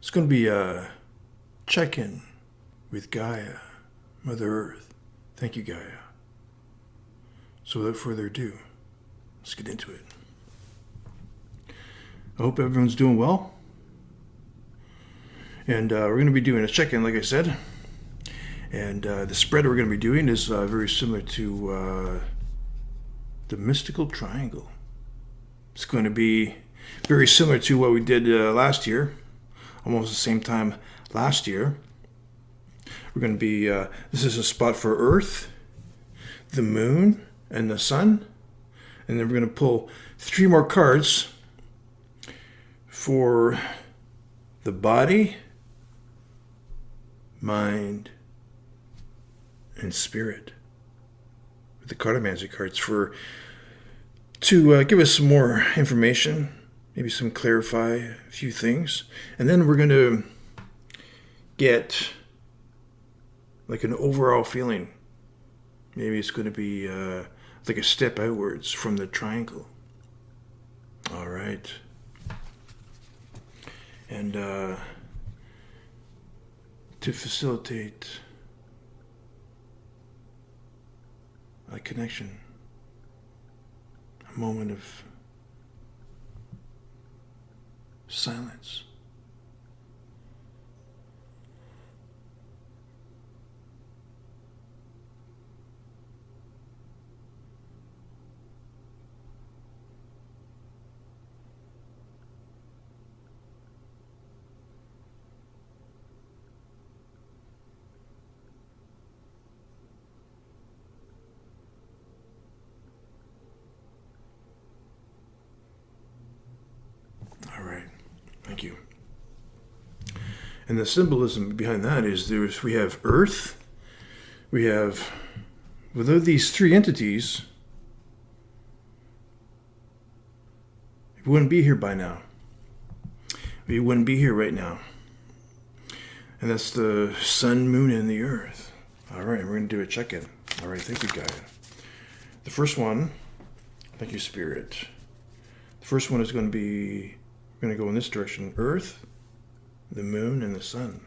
It's going to be a check-in with Gaia, Mother Earth. Thank you, Gaia. So without further ado, let's get into it. I hope everyone's doing well. And we're going to be doing a check-in, like I said. And the spread we're going to be doing is very similar to the mystical triangle. It's going to be very similar to what we did last year, almost the same time last year. We're going to be, this is a spot for Earth, the Moon, and the Sun. And then we're going to pull 3 more cards for the body, mind, and spirit. With the cartomancy cards to give us some more information, maybe some clarify a few things. And then we're going to get like an overall feeling. Maybe it's going to be like a step outwards from the triangle. All right. And to facilitate a connection, a moment of silence. All right, thank you. And the symbolism behind that is we have Earth, without these 3 entities, we wouldn't be here by now. We wouldn't be here right now. And that's the Sun, Moon, and the Earth. All right, we're going to do a check-in. All right, thank you, Gaia. The first one, thank you, Spirit. The first one is going to be, we're going to go in this direction. Earth, the Moon, and the Sun.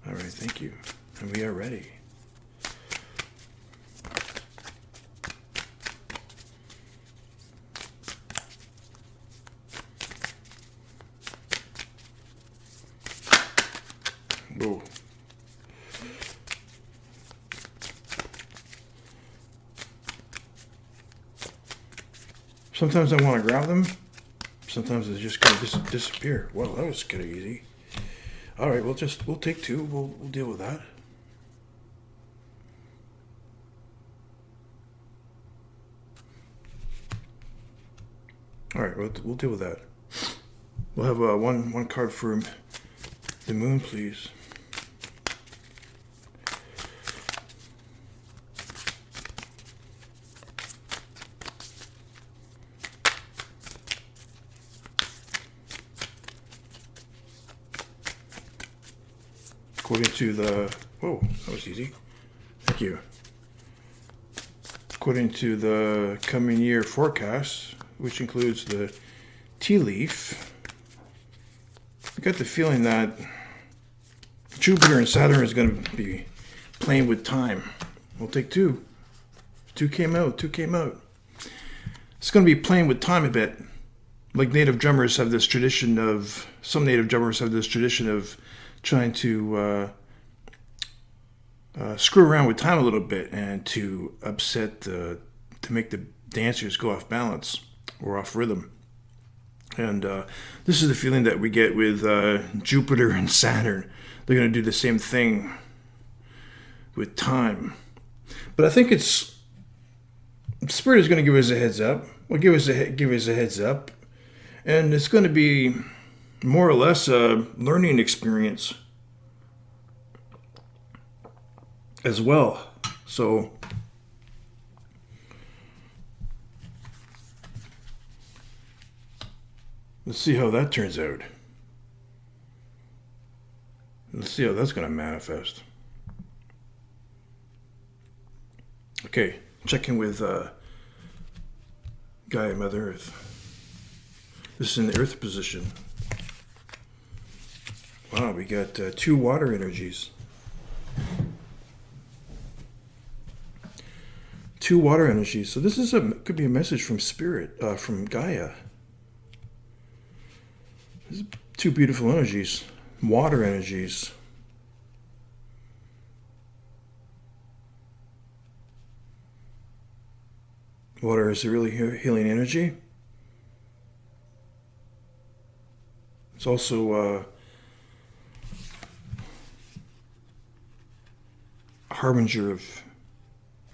All right, thank you. And we are ready. Whoa. Sometimes I want to grab them. Sometimes it's just going to disappear. Well, that was kind of easy. All right, we'll take 2. We'll deal with that. All right, we'll deal with that. We'll have one card for the Moon, please. According to the, whoa, that was easy. Thank you. According to the coming year forecast, which includes the tea leaf, I got the feeling that Jupiter and Saturn is going to be playing with time. We'll take 2. 2 came out. It's going to be playing with time a bit. Like native drummers have this tradition of, some native drummers have this tradition of trying to screw around with time a little bit and to to make the dancers go off balance or off rhythm. And this is the feeling that we get with Jupiter and Saturn. They're going to do the same thing with time. But I think Spirit is going to give us a heads up. Well, give us a heads up. And it's going to be more or less a learning experience as well. So let's see how that turns out. Let's see how that's going to manifest. Okay, check in with Gaia, Mother Earth. This is in the Earth position. Wow, Wow, we got two water energies. Two water energies. So this is could be a message from Spirit, from Gaia. These are two beautiful energies, water energies. Water is a really healing energy. It's also a harbinger of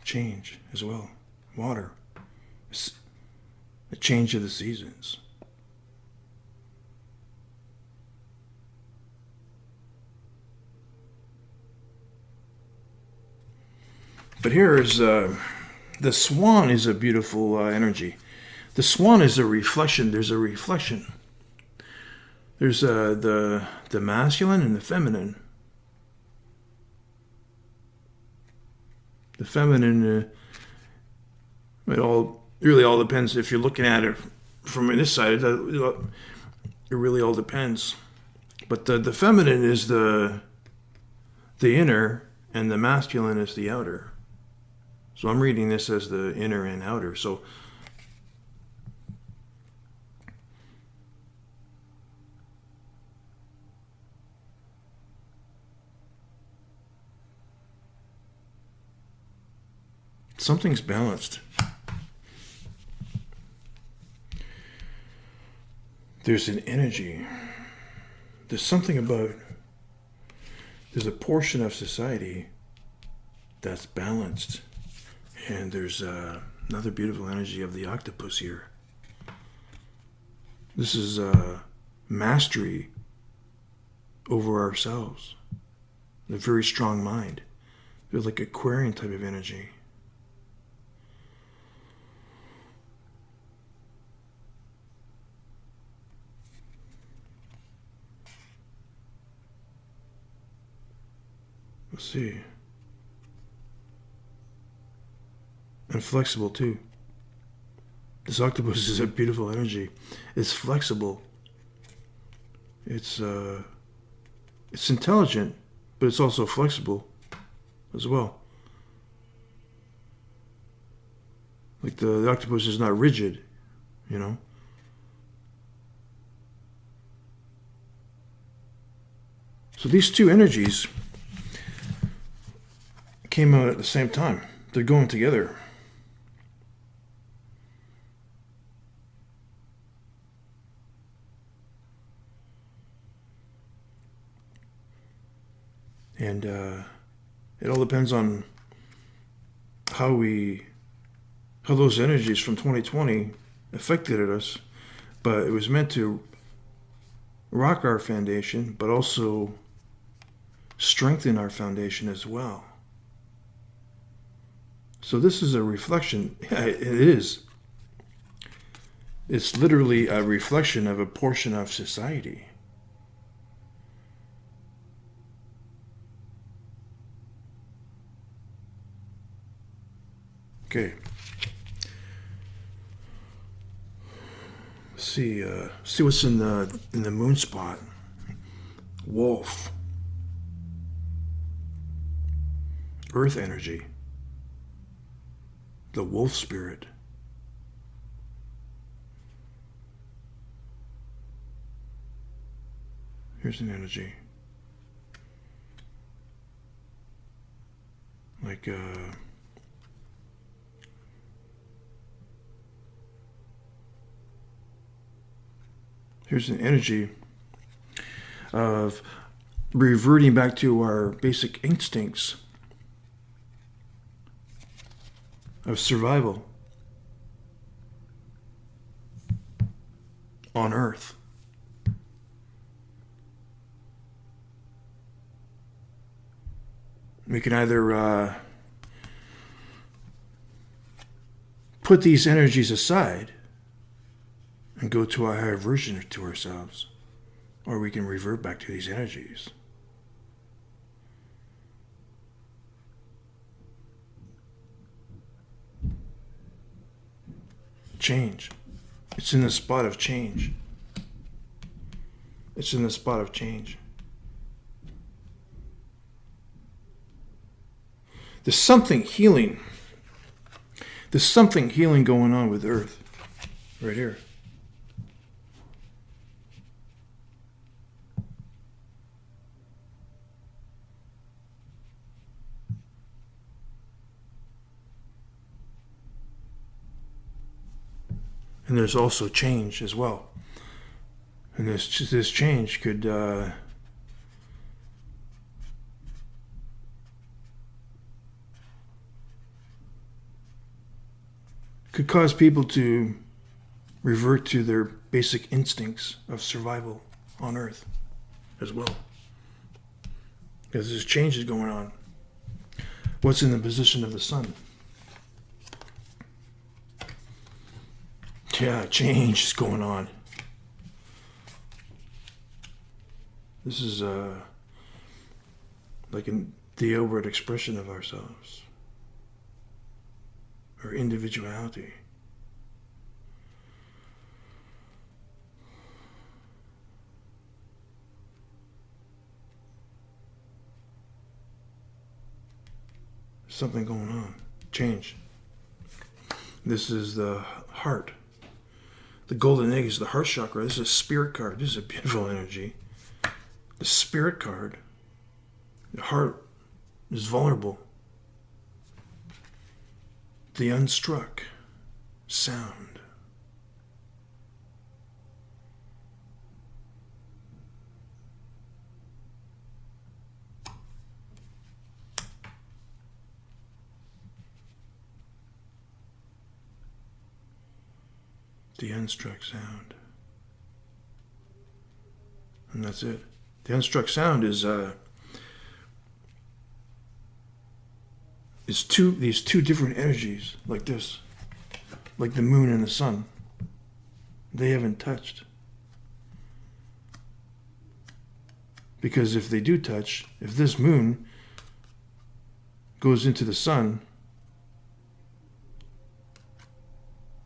change as well. Water. It's the change of the seasons. But here is the swan is a beautiful energy. The swan is a reflection. There's a reflection. There's the masculine and the feminine. The feminine, it really all depends. If you're looking at it from this side, it really all depends. But the feminine is the inner, and the masculine is the outer. So I'm reading this as the inner and outer. So something's balanced. There's an energy. There's something about, there's a portion of society that's balanced. And there's another beautiful energy of the octopus here. This is mastery over ourselves. A very strong mind. It's like Aquarian type of energy. Let's see. And flexible too. This octopus is a beautiful energy. It's flexible. It's intelligent, but it's also flexible as well. Like the octopus is not rigid, you know. So these two energies came out at the same time. They're going together. And it all depends on how those energies from 2020 affected us. But it was meant to rock our foundation, but also strengthen our foundation as well. So this is a reflection. Yeah, it is. It's literally a reflection of a portion of society. Okay. See what's in the moon spot. Wolf. Earth energy. The wolf spirit. Here's an energy. Like here's an energy of reverting back to our basic instincts of survival on Earth. We can either put these energies aside and go to a higher version to ourselves, or we can revert back to these energies. Change. It's in the spot of change. It's in the spot of change. There's something healing. There's something healing going on with Earth. Right here. And there's also change as well. And this change could cause people to revert to their basic instincts of survival on Earth as well. Because there's changes going on. What's in the position of the sun? Yeah, change is going on. This is like the outward expression of ourselves. Our individuality. Something going on. Change. This is the heart. The golden egg is the heart chakra. This is a spirit card. This is a beautiful energy. The spirit card. The heart is vulnerable. The unstruck sound. The unstruck sound. And that's it. The unstruck sound is these two different energies like this. Like the moon and the sun. They haven't touched. Because if they do touch, if this moon goes into the sun,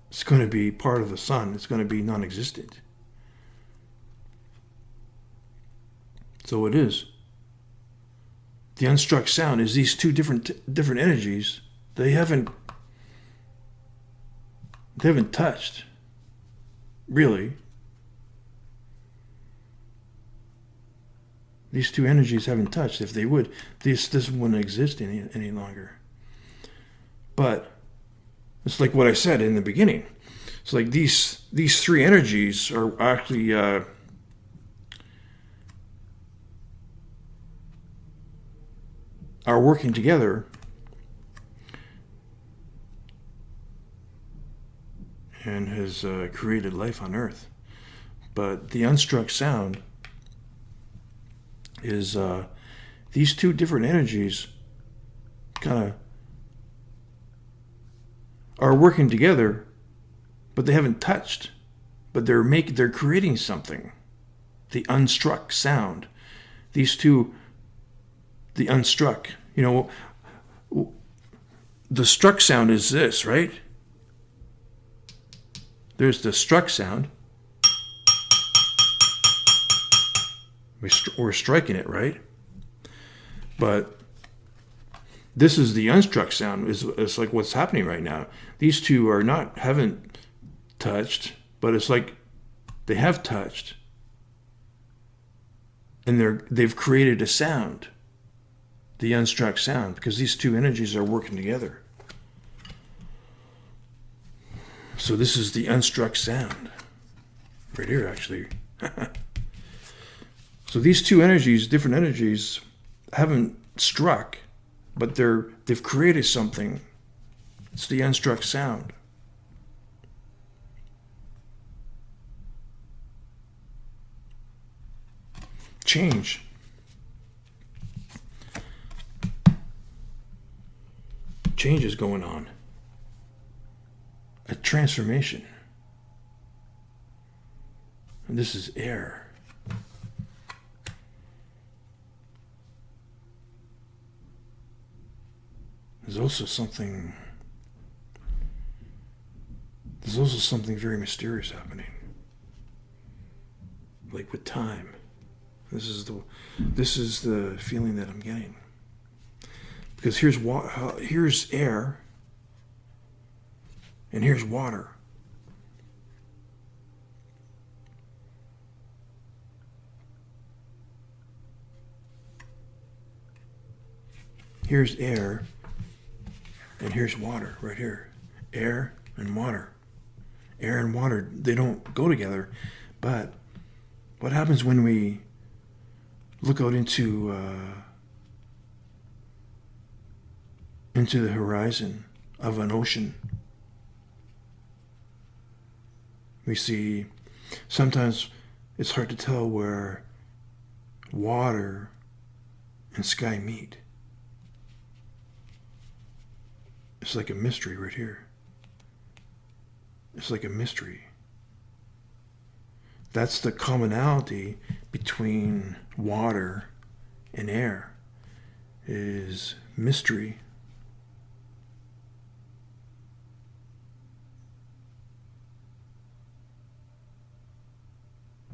it's going to be part of the sun. It's going to be non-existent. So it is. The unstruck sound is these two different energies. They haven't touched, really. These two energies haven't touched. If they would, this wouldn't exist any longer. But it's like what I said in the beginning. It's like these three energies are actually are working together and has created life on Earth. But the unstruck sound is these two different energies kind of are working together, but they haven't touched. But they're creating something. The unstruck sound. These two, the unstruck. You know, the struck sound is this, right? There's the struck sound. We're striking it, right? But this is the unstruck sound. It's like what's happening right now. These two haven't touched, but it's like they have touched, and they've created a sound, the unstruck sound, because these two energies are working together. So this is the unstruck sound, right here, actually. So these two energies, different energies, haven't struck. But they've created something. It's the unstruck sound. Change. Change is going on. A transformation. And this is air. There's also something very mysterious happening. Like with time. This is the feeling that I'm getting. Because here's air, and here's water. Here's air, and here's water right here. Air and water. Air and water, they don't go together. But what happens when we look out into the horizon of an ocean? We see, sometimes it's hard to tell where water and sky meet. It's like a mystery right here. It's like a mystery. That's the commonality between water and air, is mystery.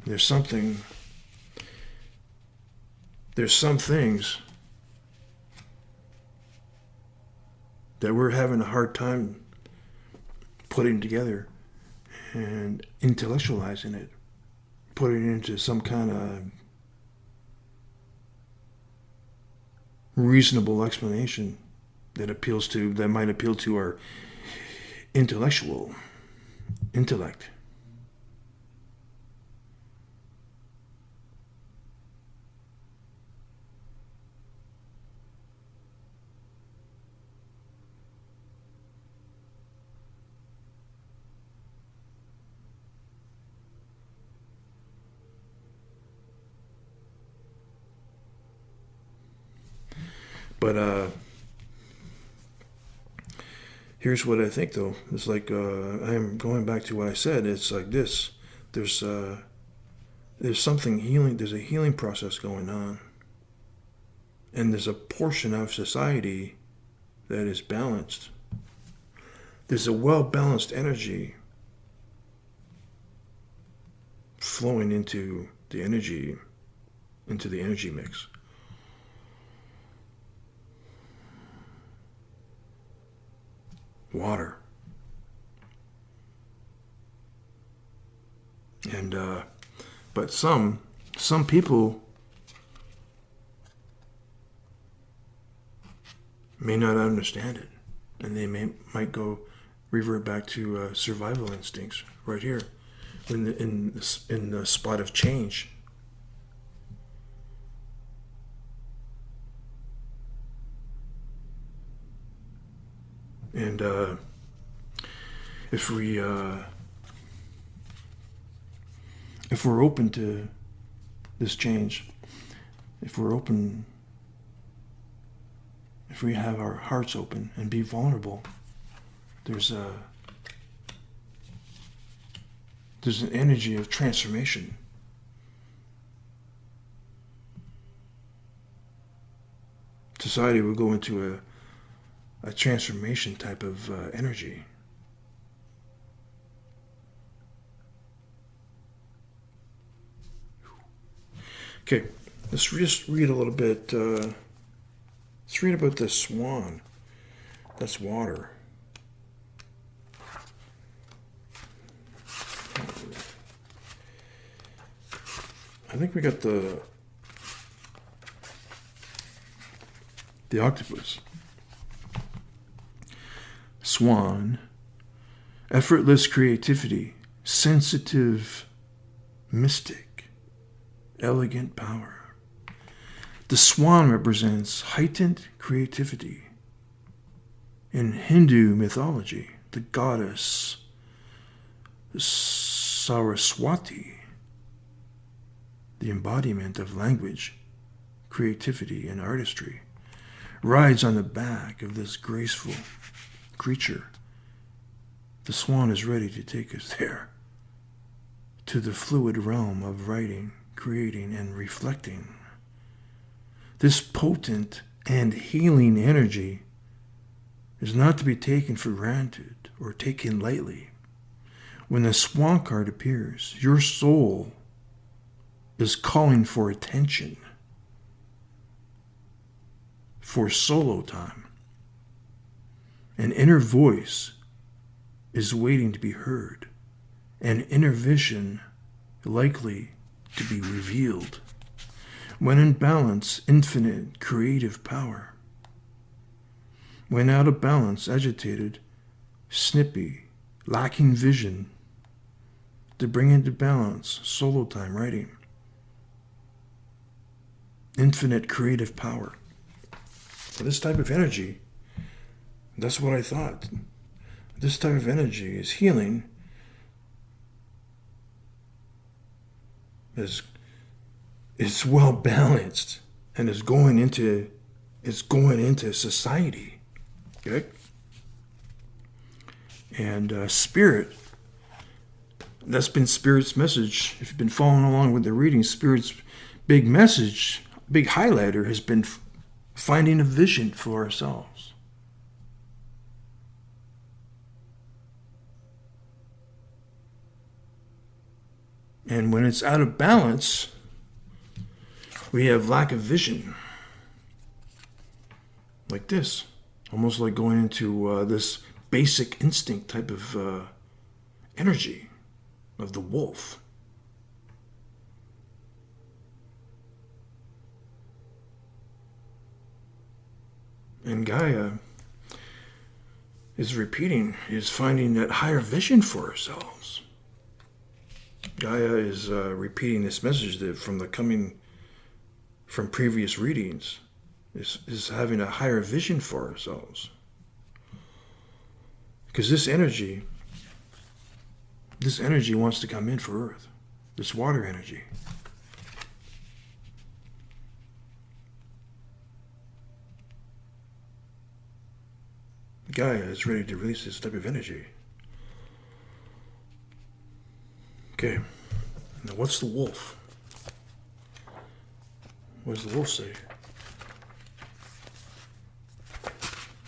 There's some things that we're having a hard time putting together and intellectualizing it, putting it into some kind of reasonable explanation that might appeal to our intellect. But here's what I think, though. It's like I'm going back to what I said. It's like this. There's something healing. There's a healing process going on, and there's a portion of society that is balanced. There's a well-balanced energy flowing into the energy mix. Water. And but some people may not understand it, and they might go revert back to survival instincts right here in the spot of change. And if we're open to this change, if we have our hearts open and be vulnerable, there's an energy of transformation. Society will go into a transformation type of energy. Okay, let's just read a little bit. Let's read about the swan. That's water. I think we got the octopus. Swan, effortless creativity, sensitive mystic, elegant power. The swan represents heightened creativity. In Hindu mythology, the goddess Saraswati, the embodiment of language, creativity, and artistry, rides on the back of this graceful creature. The swan is ready to take us there, to the fluid realm of writing, creating, and reflecting. This potent and healing energy is not to be taken for granted or taken lightly. When the swan card appears, your soul is calling for attention, for solo time. An inner voice is waiting to be heard. An inner vision likely to be revealed. When in balance, infinite creative power. When out of balance, agitated, snippy, lacking vision. To bring into balance, solo time writing. Infinite creative power. For this type of energy, that's what I thought. This type of energy is healing. It's well balanced and is going into society. Okay? And Spirit, that's been Spirit's message. If you've been following along with the reading, Spirit's big message, big highlighter has been finding a vision for ourselves. And when it's out of balance, we have lack of vision. Like this. Almost like going into this basic instinct type of energy of the wolf. And Gaia is finding that higher vision for ourselves. Gaia is repeating this message that from previous readings, is having a higher vision for ourselves. Because this energy wants to come in for Earth. This water energy. Gaia is ready to release this type of energy. Okay, now what's the wolf? What does the wolf say?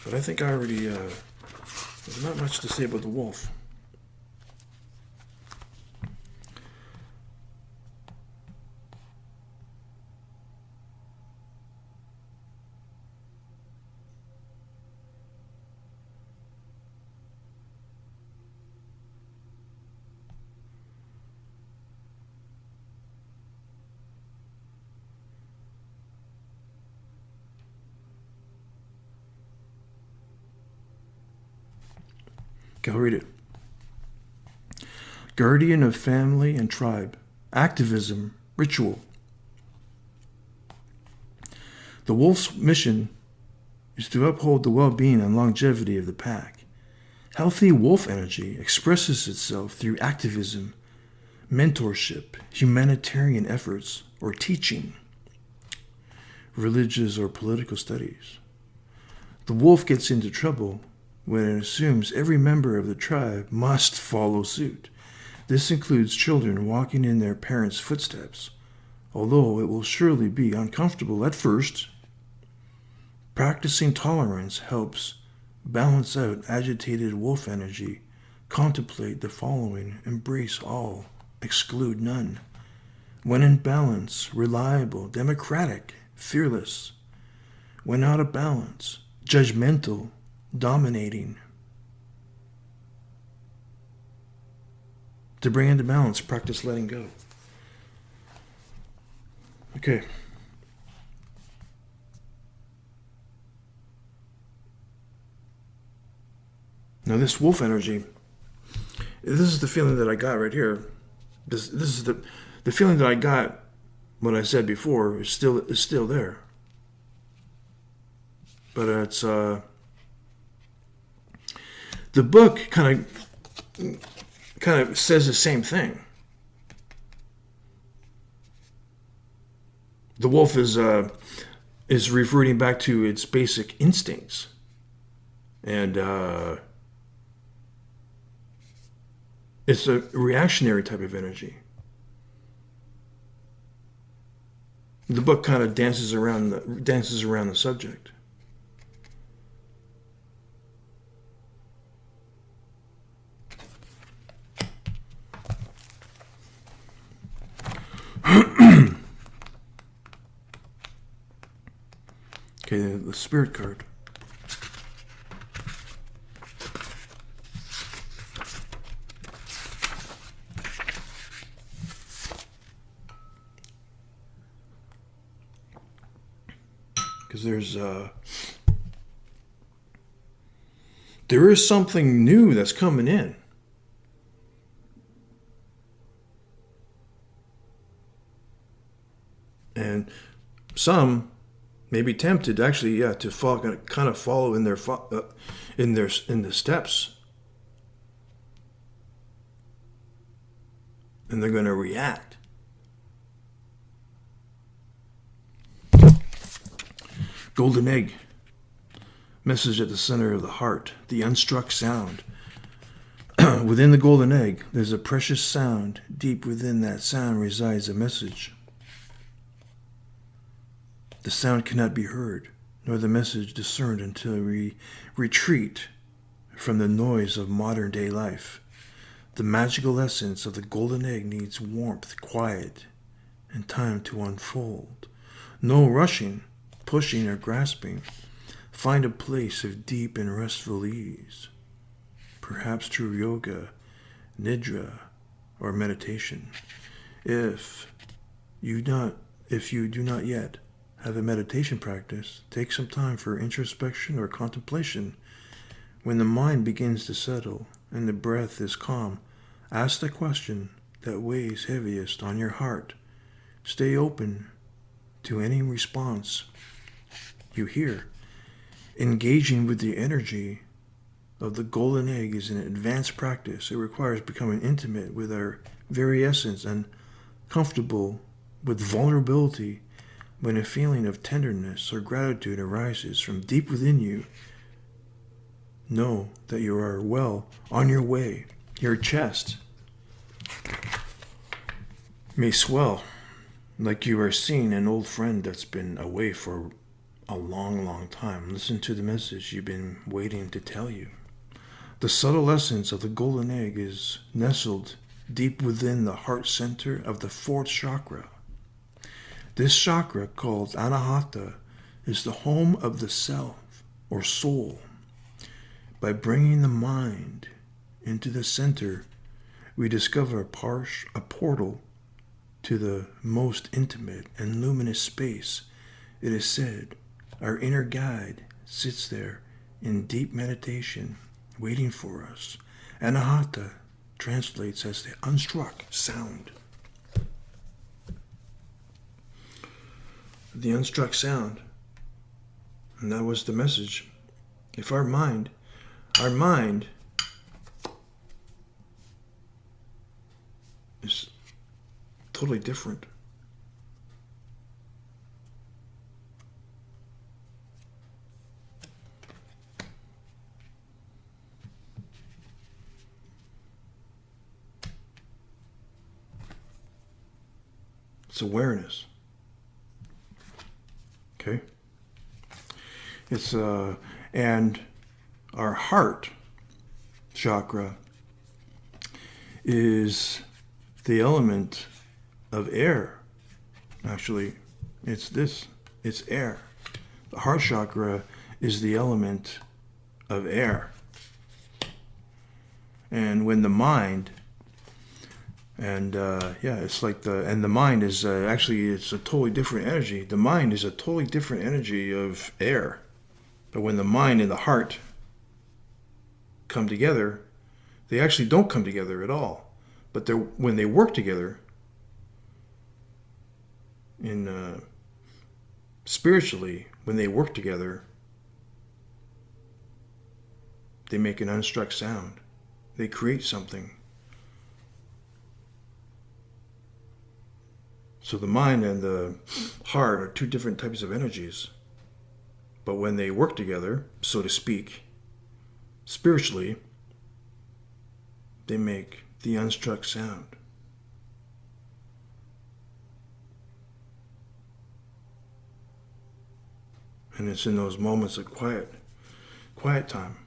But I think I already, there's not much to say about the wolf. Okay, I'll read it. Guardian of family and tribe, activism, ritual. The wolf's mission is to uphold the well-being and longevity of the pack. Healthy wolf energy expresses itself through activism, mentorship, humanitarian efforts, or teaching, religious or political studies. The wolf gets into trouble when it assumes every member of the tribe must follow suit. This includes children walking in their parents' footsteps. Although it will surely be uncomfortable at first, practicing tolerance helps balance out agitated wolf energy. Contemplate the following: embrace all, exclude none. When in balance, reliable, democratic, fearless. When out of balance, judgmental, dominating. To bring into balance, practice letting go. Okay. Now this wolf energy, this is the feeling that I got right here. This is the feeling that I got when I said before is still there. But it's the book kind of says the same thing. The wolf is reverting back to its basic instincts, and it's a reactionary type of energy. The book kind of dances around the subject. Okay, the spirit card. Because there is something new that's coming in. And some may be tempted, actually, to kind of follow in the steps, and they're going to react. Golden egg, message at the center of the heart, the unstruck sound. Within the golden egg, there's a precious sound. Deep within that sound resides a message. The sound cannot be heard, nor the message discerned until we retreat from the noise of modern-day life. The magical essence of the golden egg needs warmth, quiet, and time to unfold. No rushing, pushing, or grasping. Find a place of deep and restful ease, perhaps through yoga, nidra, or meditation. If you do not yet have a meditation practice, take some time for introspection or contemplation. When the mind begins to settle and the breath is calm, ask the question that weighs heaviest on your heart. Stay open to any response you hear. Engaging with the energy of the golden egg is an advanced practice. It requires becoming intimate with our very essence and comfortable with vulnerability. When a feeling of tenderness or gratitude arises from deep within you, know that you are well on your way. Your chest may swell like you are seeing an old friend that's been away for a long, long time. Listen to the message you've been waiting to tell you. The subtle essence of the golden egg is nestled deep within the heart center of the fourth chakra. This chakra, called Anahata, is the home of the self or soul. By bringing the mind into the center, we discover a portal to the most intimate and luminous space. It is said our inner guide sits there in deep meditation, waiting for us. Anahata translates as the unstruck sound. The unstruck sound. And that was the message. If our mind is totally different. It's awareness. Okay? It's and our heart chakra is the element of air. Actually, it's air. The heart chakra is the element of air. And when the mind it's like the mind is actually, it's a totally different energy. The mind is a totally different energy of air. But when the mind and the heart come together, they actually don't come together at all. But when they work together, spiritually, when they work together, they make an unstruck sound. They create something. So the mind and the heart are two different types of energies. But when they work together, so to speak, spiritually, they make the unstruck sound. And it's in those moments of quiet time,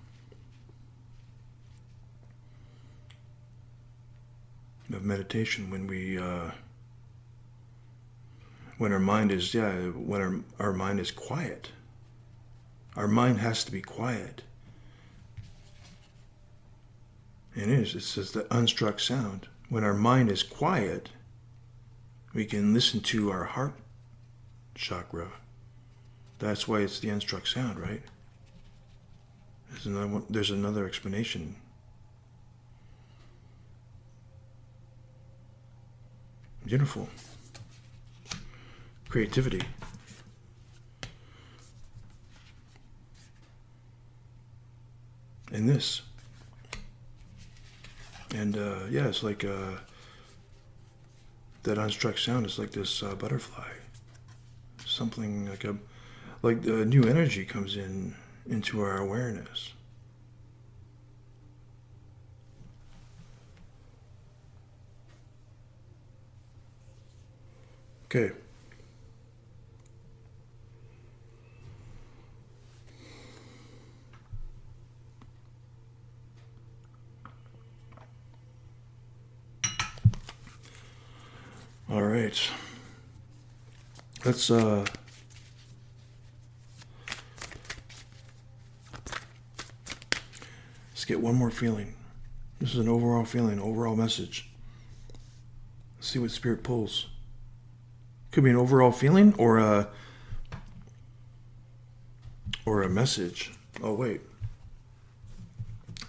of meditation, when our mind is quiet, Our mind has to be quiet. It says the unstruck sound. When our mind is quiet, we can listen to our heart chakra. That's why it's the unstruck sound, right? There's another explanation. Beautiful. Creativity. And this. And yeah, it's like that unstruck sound is like this butterfly. Something like the new energy comes into our awareness. Okay. All right. Let's get one more feeling. This is an overall feeling, overall message. Let's see what Spirit pulls. Could be an overall feeling or a message. Oh wait,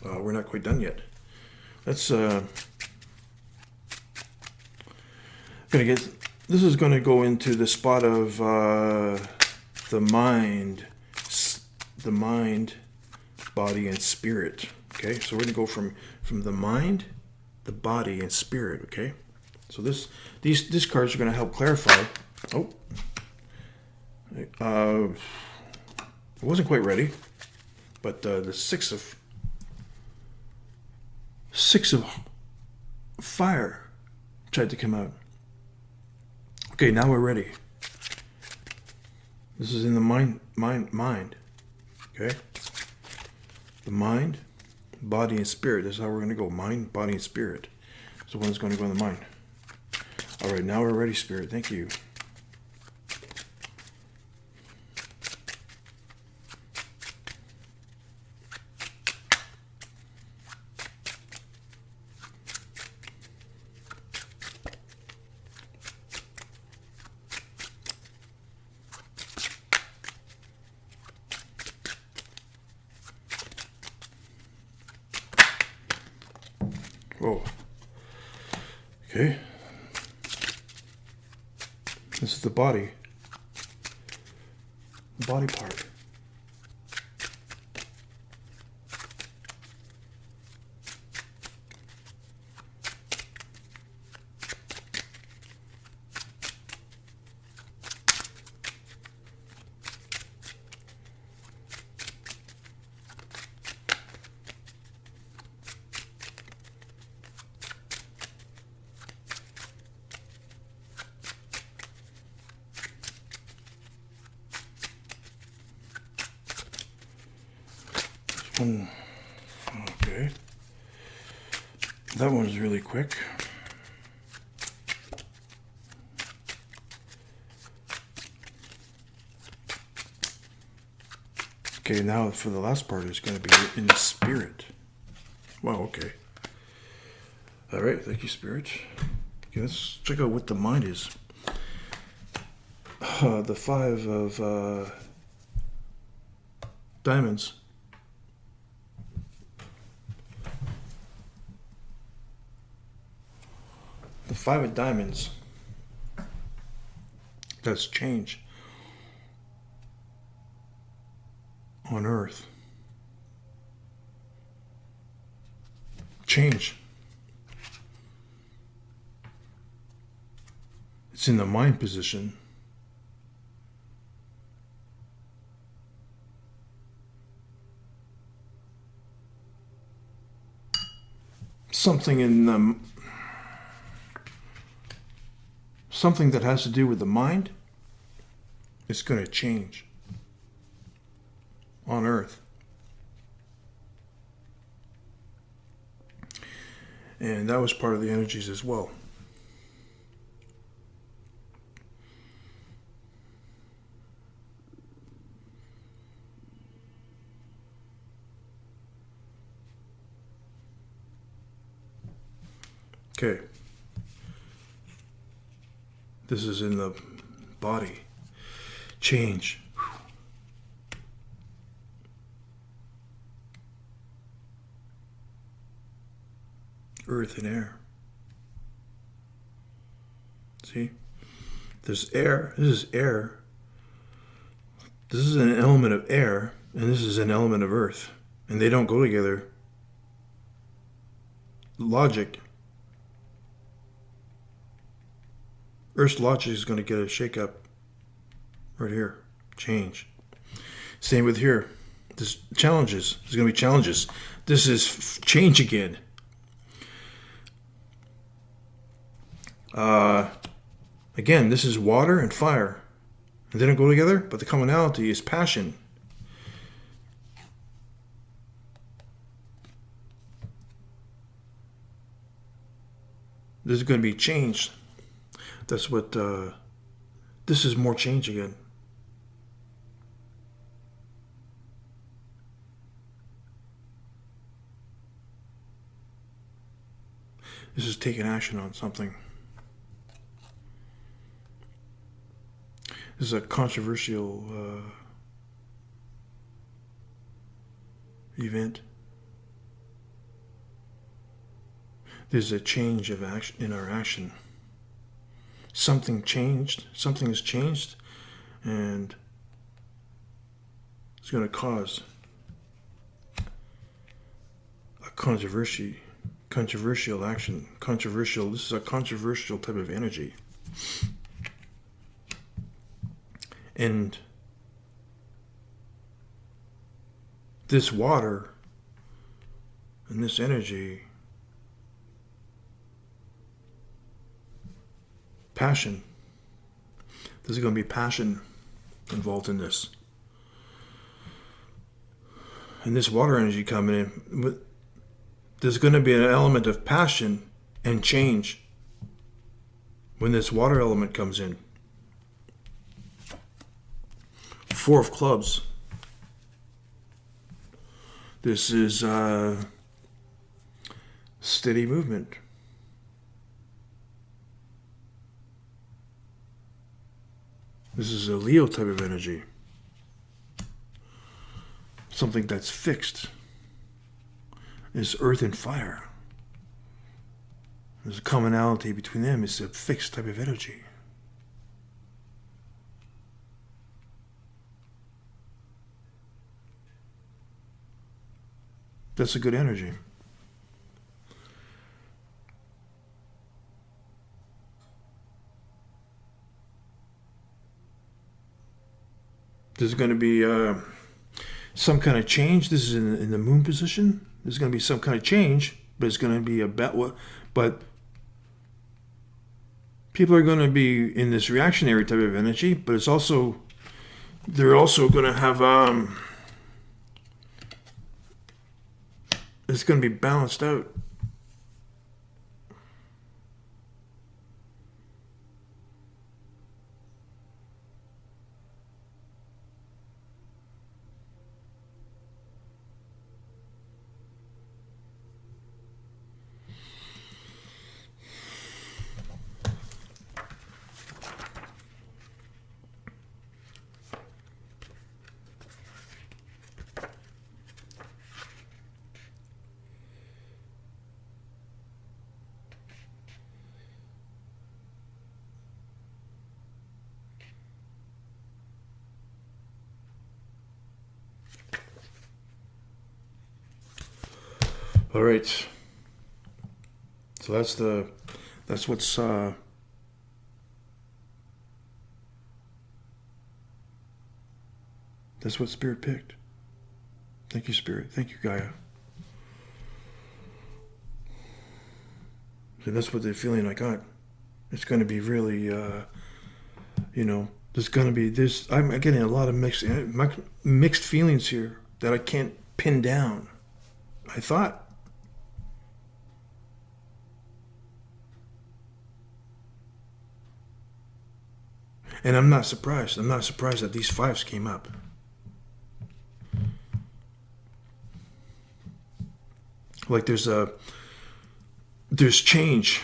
we're not quite done yet. Let's this is going to go into the spot of the mind, body, and spirit. Okay, so we're going to go from the mind, the body, and spirit. Okay, so these cards are going to help clarify. Oh, I wasn't quite ready, but the six of fire tried to come out. Okay, now we're ready. This is in the mind. Okay, the mind, body, and spirit. This is how we're going to go. Mind, body, and spirit. So one's going to go in the mind. All right, now we're ready, Spirit. Thank you. Whoa. Okay. This is the body. The body part. Okay. That one's really quick. Okay, now for the last part, it's going to be in the spirit. Wow, okay. All right, thank you, Spirit. Okay, let's check out what the mind is. The five of diamonds. The five of diamonds. That's change on earth. Change. It's in the mind position. Something in the something that has to do with the mind is going to change on earth. And that was part of the energies as well. Okay. This is in the body. Change. Earth and air. See? There's air. This is air. This is an element of air, and this is an element of earth. And they don't go together. Logic. Earth's logic is going to get a shake-up right here. Change. Same with here. There's challenges. There's going to be challenges. This is change again. Again, this is water and fire. And they don't go together, but the commonality is passion. This is going to be change. That's what, this is more change again. This is taking action on something. This is a controversial event. There's a change of action in our action. Something changed. Something has changed, and it's going to cause a controversial action. Controversial. This is a controversial type of energy. And this water and this energy, passion, there's going to be passion involved in this. And this water energy coming in, there's going to be an element of passion and change when this water element comes in. 4 of clubs. This is steady movement. This is a Leo type of energy. Something that's fixed. Is earth and fire. There's a commonality between them. It's a fixed type of energy. That's a good energy. There's going to be some kind of change. This is in the moon position. There's going to be some kind of change, but it's going to be but people are going to be in this reactionary type of energy, but it's also, they're also going to have, it's going to be balanced out. All right. So that's what's that's what Spirit picked. Thank you, Spirit. Thank you, Gaia. And that's what the feeling I got. It's going to be really, there's going to be this. I'm getting a lot of mixed feelings here that I can't pin down. I thought. And I'm not surprised. I'm not surprised that these 5s came up. Like there's there's change.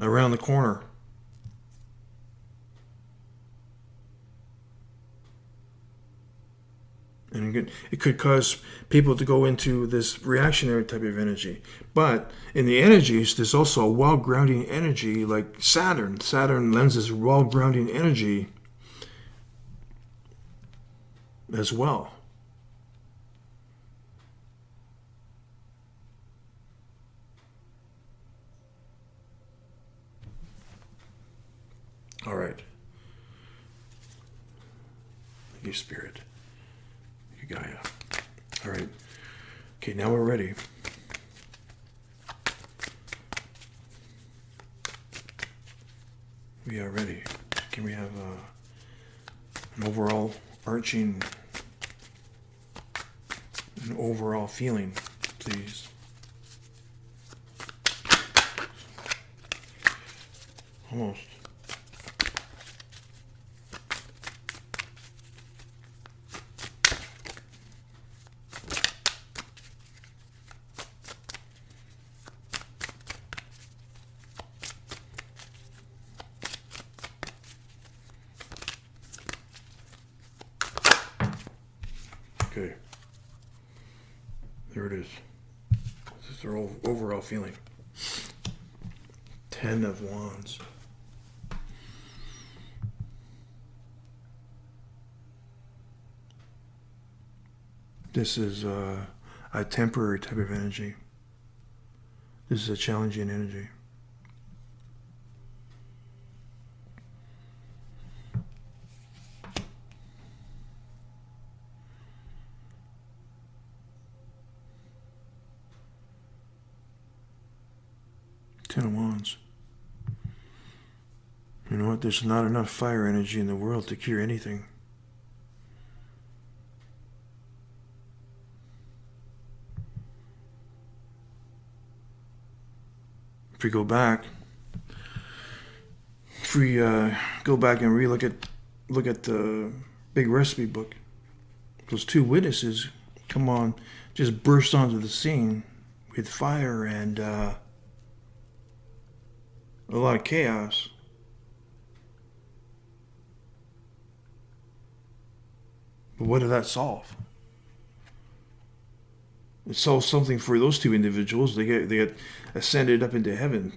Around the corner. And it could cause people to go into this reactionary type of energy. But in the energies, there's also a wall-grounding energy like Saturn. Saturn lends this wall-grounding energy as well. All right. Thank you, Spirit. Thank you, Gaia. All right. Okay, now we're ready. We are ready. Can we have an overall arching, an overall feeling, please? Almost. Okay. There it is. This is their overall feeling. 10 of Wands. This is a temporary type of energy. This is a challenging energy. Ten of Wands. You know what? There's not enough fire energy in the world to cure anything. If we go back and look at the big recipe book, those two witnesses just burst onto the scene with fire and a lot of chaos. But what did that solve? It solved something for those two individuals. They get ascended up into heaven.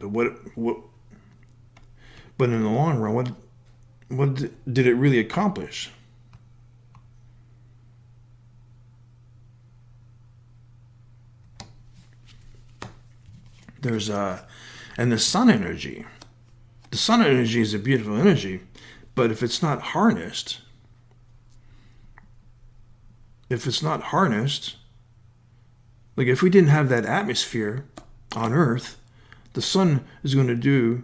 But in the long run, what did it really accomplish? And the sun energy. The sun energy is a beautiful energy, but if it's not harnessed, like if we didn't have that atmosphere on Earth, the sun is going to do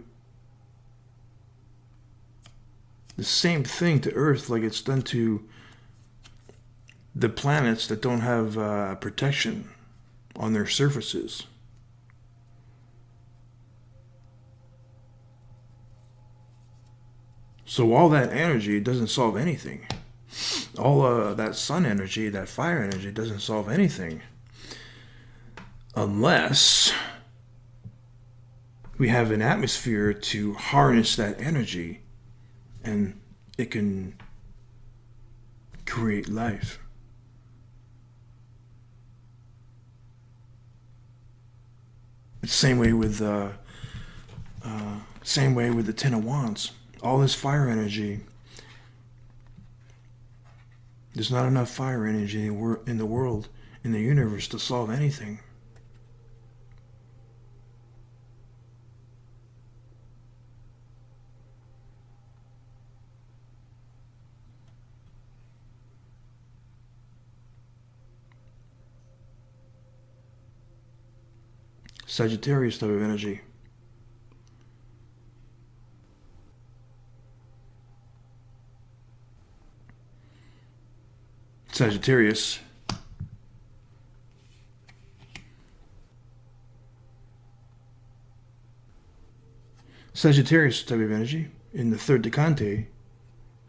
the same thing to Earth like it's done to the planets that don't have protection on their surfaces. So all that energy doesn't solve anything. All that sun energy, that fire energy doesn't solve anything unless we have an atmosphere to harness that energy and it can create life. It's the same way with the Ten of Wands. All this fire energy. There's not enough fire energy in the world, in the universe, to solve anything. Sagittarius type of energy. Sagittarius type of energy in the third decante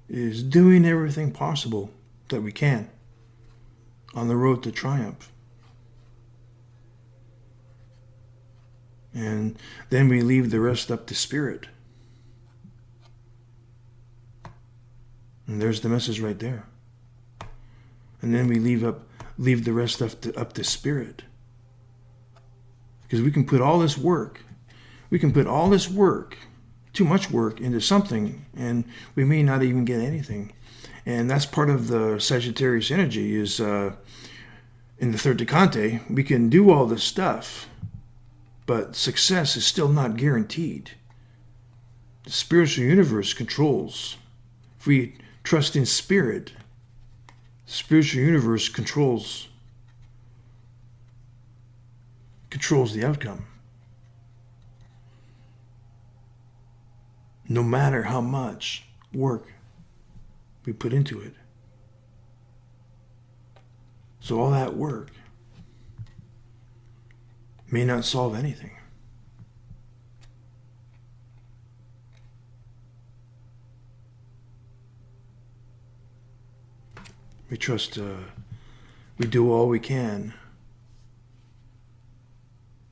is doing everything possible that we can on the road to triumph. And then we leave the rest up to spirit. And there's the message right there. And then we leave the rest up to spirit. Because we can put all this work, too much work into something, and we may not even get anything. And that's part of the Sagittarius energy is in the third decante, we can do all this stuff, but success is still not guaranteed. The spiritual universe controls. If we trust in spirit, the spiritual universe controls the outcome. No matter how much work we put into it. So all that work may not solve anything. We trust, we do all we can.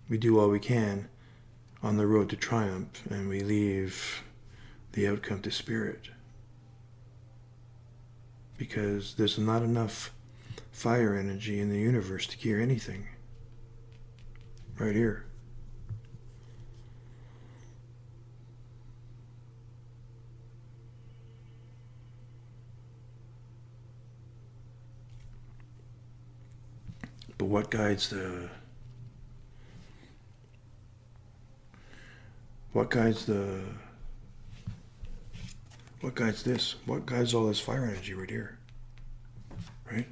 We do all we can on the road to triumph, and we leave the outcome to spirit. Because there's not enough fire energy in the universe to cure anything. Right here. But what guides this? What guides all this fire energy right here? Right?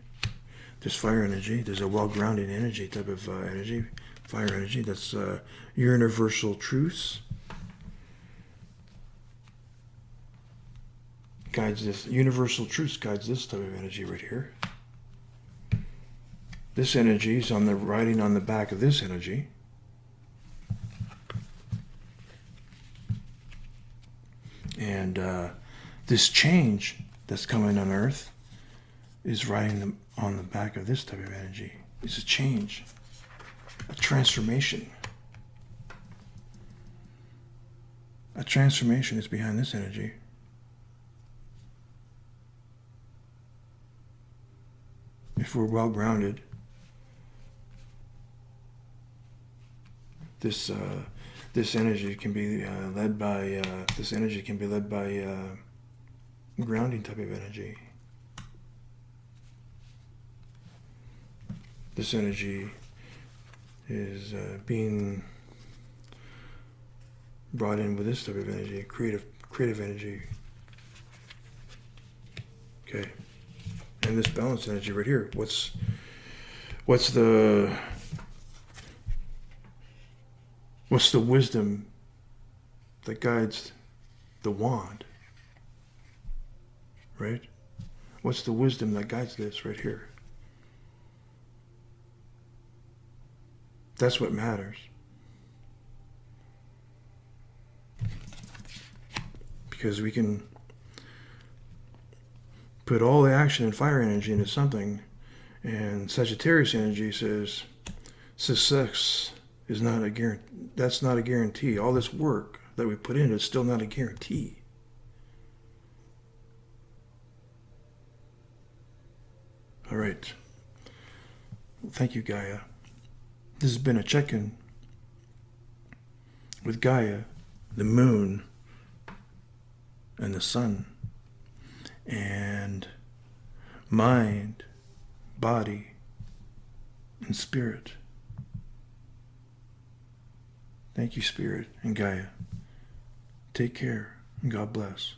There's fire energy. There's a well-grounded energy type of energy. Fire energy. That's universal truths. Guides this. Universal truths guides this type of energy right here. This energy is riding on the back of this energy. And this change that's coming on Earth is riding on the back of this type of energy. It's a change, a transformation. A transformation is behind this energy. If we're well grounded, this energy can be led by grounding type of energy. This energy is being brought in with this type of energy, creative energy. Okay, and this balanced energy right here. What's the wisdom that guides the wand? Right? What's the wisdom that guides this right here? That's what matters. Because we can put all the action and fire energy into something, and Sagittarius energy says success is not a guarantee. That's not a guarantee. All this work that we put in is still not a guarantee. All right. Thank you, Gaia. This has been a check-in with Gaia, the moon, and the sun, and mind, body, and spirit. Thank you, Spirit and Gaia. Take care, and God bless.